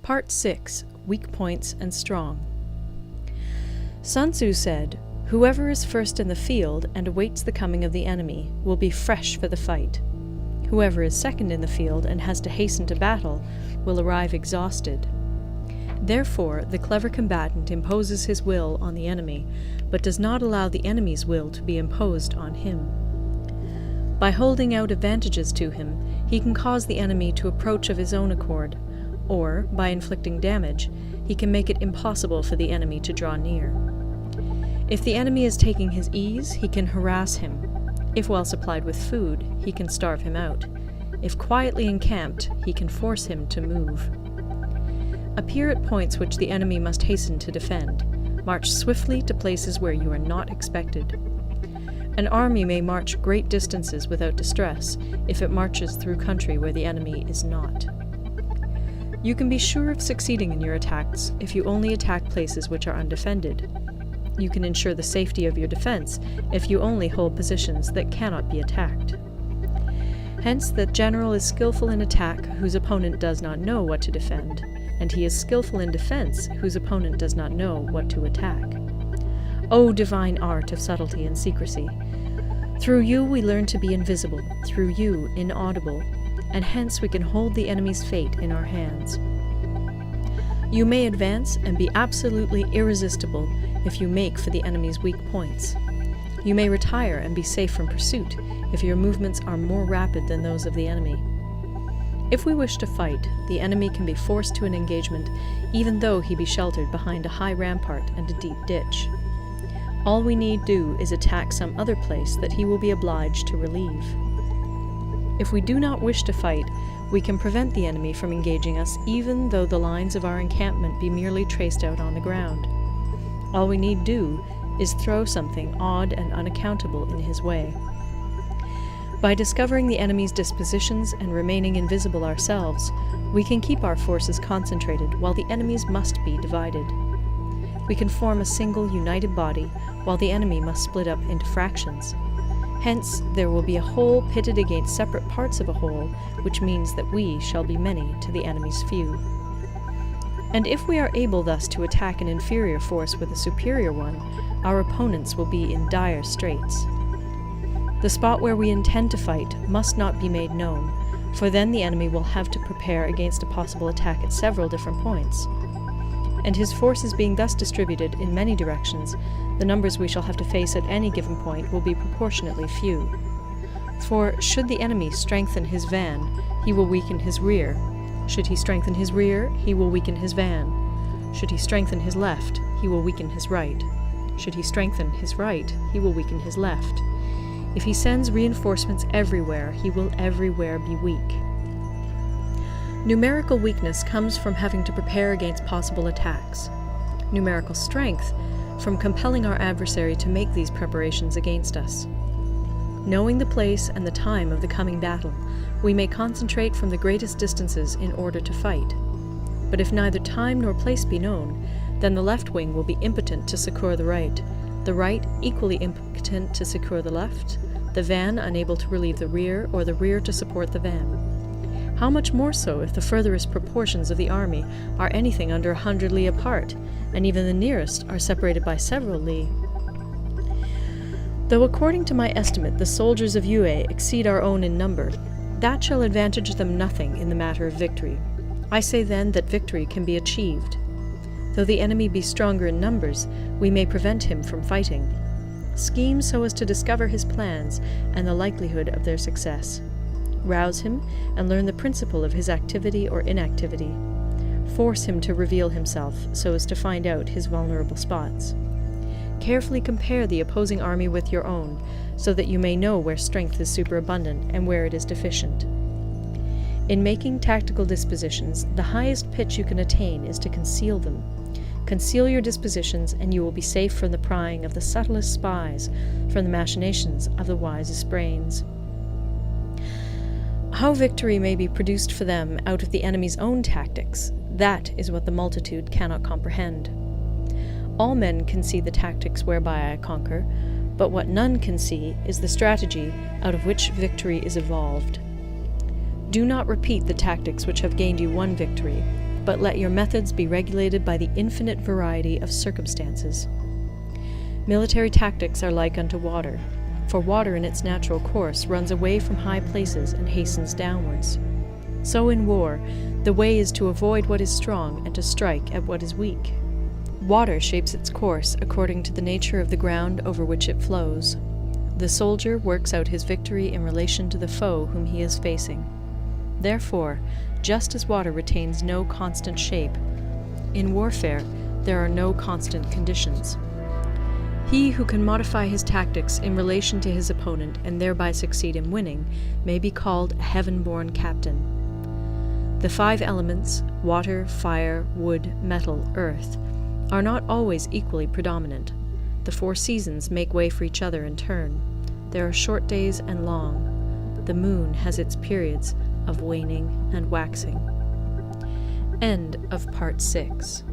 Part 6. Weak Points and Strong. Sun Tzu said, "Whoever is first in the field and awaits the coming of the enemy will be fresh for the fight. Whoever is second in the field and has to hasten to battle will arrive exhausted." Therefore, the clever combatant imposes his will on the enemy, but does not allow the enemy's will to be imposed on him. By holding out advantages to him, he can cause the enemy to approach of his own accord, or, by inflicting damage, he can make it impossible for the enemy to draw near. If the enemy is taking his ease, he can harass him. If well supplied with food, he can starve him out. If quietly encamped, he can force him to move. Appear at points which the enemy must hasten to defend. March swiftly to places where you are not expected. An army may march great distances without distress if it marches through country where the enemy is not. You can be sure of succeeding in your attacks if you only attack places which are undefended. You can ensure the safety of your defense if you only hold positions that cannot be attacked. Hence, that general is skillful in attack whose opponent does not know what to defend, and he is skillful in defense whose opponent does not know what to attack. O divine art of subtlety and secrecy! Through you we learn to be invisible, through you inaudible, and hence we can hold the enemy's fate in our hands. You may advance and be absolutely irresistible if you make for the enemy's weak points. You may retire and be safe from pursuit if your movements are more rapid than those of the enemy. If we wish to fight, the enemy can be forced to an engagement even though he be sheltered behind a high rampart and a deep ditch. All we need do is attack some other place that he will be obliged to relieve. If we do not wish to fight, we can prevent the enemy from engaging us even though the lines of our encampment be merely traced out on the ground. All we need do is throw something odd and unaccountable in his way. By discovering the enemy's dispositions and remaining invisible ourselves, we can keep our forces concentrated while the enemy's must be divided. We can form a single united body while the enemy must split up into fractions. Hence, there will be a whole pitted against separate parts of a whole, which means that we shall be many to the enemy's few. And if we are able thus to attack an inferior force with a superior one, our opponents will be in dire straits. The spot where we intend to fight must not be made known, for then the enemy will have to prepare against a possible attack at several different points. And his forces being thus distributed in many directions, the numbers we shall have to face at any given point will be proportionately few. For should the enemy strengthen his van, he will weaken his rear. Should he strengthen his rear, he will weaken his van. Should he strengthen his left, he will weaken his right. Should he strengthen his right, he will weaken his left. If he sends reinforcements everywhere, he will everywhere be weak. Numerical weakness comes from having to prepare against possible attacks. Numerical strength from compelling our adversary to make these preparations against us. Knowing the place and the time of the coming battle, we may concentrate from the greatest distances in order to fight. But if neither time nor place be known, then the left wing will be impotent to succour the right equally impotent to succour the left, the van unable to relieve the rear, or the rear to support the van. How much more so if the furthest proportions of the army are anything under 100 li apart, and even the nearest are separated by several li. Though according to my estimate the soldiers of Yue exceed our own in number, that shall advantage them nothing in the matter of victory. I say then that victory can be achieved. Though the enemy be stronger in numbers, we may prevent him from fighting. Scheme so as to discover his plans and the likelihood of their success. Rouse him and learn the principle of his activity or inactivity. Force him to reveal himself so as to find out his vulnerable spots. Carefully compare the opposing army with your own, so that you may know where strength is superabundant and where it is deficient. In making tactical dispositions, the highest pitch you can attain is to conceal them. Conceal your dispositions, and you will be safe from the prying of the subtlest spies, from the machinations of the wisest brains. How victory may be produced for them out of the enemy's own tactics, that is what the multitude cannot comprehend. All men can see the tactics whereby I conquer, but what none can see is the strategy out of which victory is evolved. Do not repeat the tactics which have gained you one victory, but let your methods be regulated by the infinite variety of circumstances. Military tactics are like unto water, for water in its natural course runs away from high places and hastens downwards. So in war, the way is to avoid what is strong and to strike at what is weak. Water shapes its course according to the nature of the ground over which it flows. The soldier works out his victory in relation to the foe whom he is facing. Therefore, just as water retains no constant shape, in warfare there are no constant conditions. He who can modify his tactics in relation to his opponent and thereby succeed in winning may be called a heaven-born captain. The 5 elements, water, fire, wood, metal, earth, are not always equally predominant. The 4 seasons make way for each other in turn. There are short days and long. The moon has its periods of waning and waxing. End of Part 6.